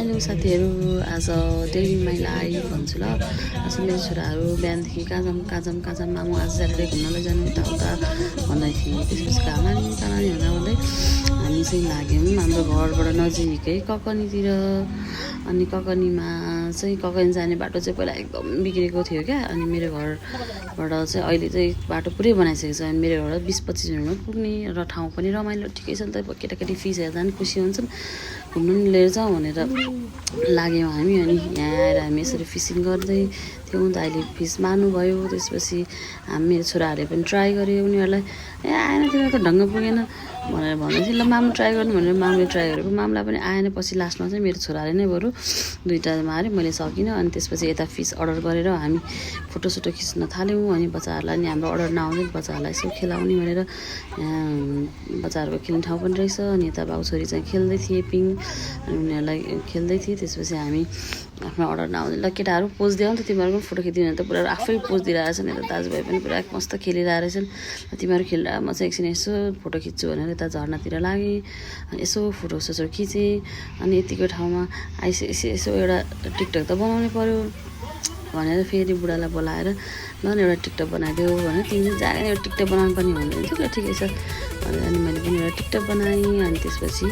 Hello साथीहरू, आज daily माइला आई भन्छु ल। आज मेरो छोराहरू बिहानदेखि कहाँ जाऊँ मामु आज स्याटरडे घुम्न लैजानु यताउता भन्दै थिएँ। त्यसपछि कहाँ लाने भन्दा हामी चाहिँ लाग्यौँ हाम्रो घरबाट नजिकै ककनीतिर। अनि ककनीमा चाहिँ ककनी जाने बाटो चाहिँ पहिला एकदम बिग्रेको थियो क्या। अनि मेरो घरबाट चाहिँ अहिले चाहिँ बाटो पुरै बनाइसकेको छ। अनि मेरो घरबाट 20-25 मिनटमा पुग्ने र ठाउँ पनि रमाइलो ठिकै छ नि त। केटाकेटी फिस हेर्दा पनि खुसी हुन्छन्, घुम्नु नि लिएर जाउँ भनेर लाग्यौँ हामी। अनि यहाँ आएर हामी यसरी फिसिङ गर्दै थियौँ त अहिले फिस मार्नुभयो। त्यसपछि मेरो छोराहरूले पनि ट्राई गर्यो, उनीहरूलाई आएन तिमीहरूको ढङ्ग पुगेन भनेर भन्दै थियो। ल मामु ट्राई गर्नु भनेर मामुले ट्राई गरेको, मामलाई पनि आएन। पछि लास्टमा चाहिँ मेरो छोराले नै बरु 2टा माऱ्यो, मैले सकिनँ। अनि त्यसपछि यता फिस अर्डर गरेर हामी फोटोसोटो खिच्न थाल्यौँ। अनि बच्चाहरूलाई नि हाम्रो अर्डर नआउँदै बच्चाहरूलाई यसो खेलाउने भनेर यहाँ बच्चाहरूको खेल्ने ठाउँ पनि रहेछ। अनि यता बाउ छोरी चाहिँ खेल्दै थिए पिङ, अनि उनीहरूलाई खेल्दै थिए। त्यसपछि हामी आफ्नो अर्डर नआउँदै ल केटाहरू पोज दियो नि त, तिमीहरूको पनि फोटो खिचिदिनु भने त पुरा आफै पोज दिइरहेछन्। यता दाजुभाइ पनि पुरा मस्त खेलिरहेछन्। तिमीहरू खेलेर म चाहिँ एकछिन यसो फोटो खिच्छु भनेर यता झर्नातिर लागेँ। अनि यसो फोटोसोटो खिचेँ। अनि यतिको ठाउँमा आइसकेपछि यसो एउटा टिकटक त बनाउनै पऱ्यो भनेर फेरि बुढालाई बोलाएर ल एउटा टिकटक बनाइदेऊ भनेर, तिमीले जाने एउटा टिकटक बनाउनु पनि भन्दै ल ठिकै छ भनेर। अनि मैले पनि एउटा टिकटक बनाएँ। अनि त्यसपछि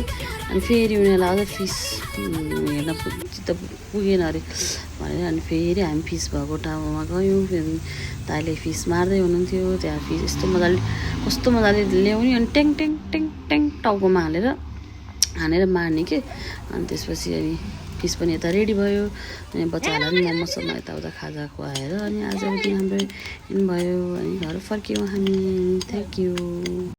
अनि फेरि उनीहरूलाई अझ फिस हेर्न चित्त पुगेन अरे भनेर अनि फेरि हामी फिस भएको ठाउँमा गयौँ। फेरि दाइले फिस मार्दै हुनुहुन्थ्यो। त्यहाँ फिस कस्तो मजाले ल्याउने अनि ट्याङ ट्याङ ट्याङ ट्याङ टाउकोमा हानेर मार्ने के। अनि त्यसपछि अनि फिस पनि यता रेडी भयो। अनि बच्चाहरूलाई पनि मोमोसम्म यताउता खाजा खुवाएर अनि आजको दिन हाम्रो भयो। अनि घर फर्क्यौँ हामी। Thank you.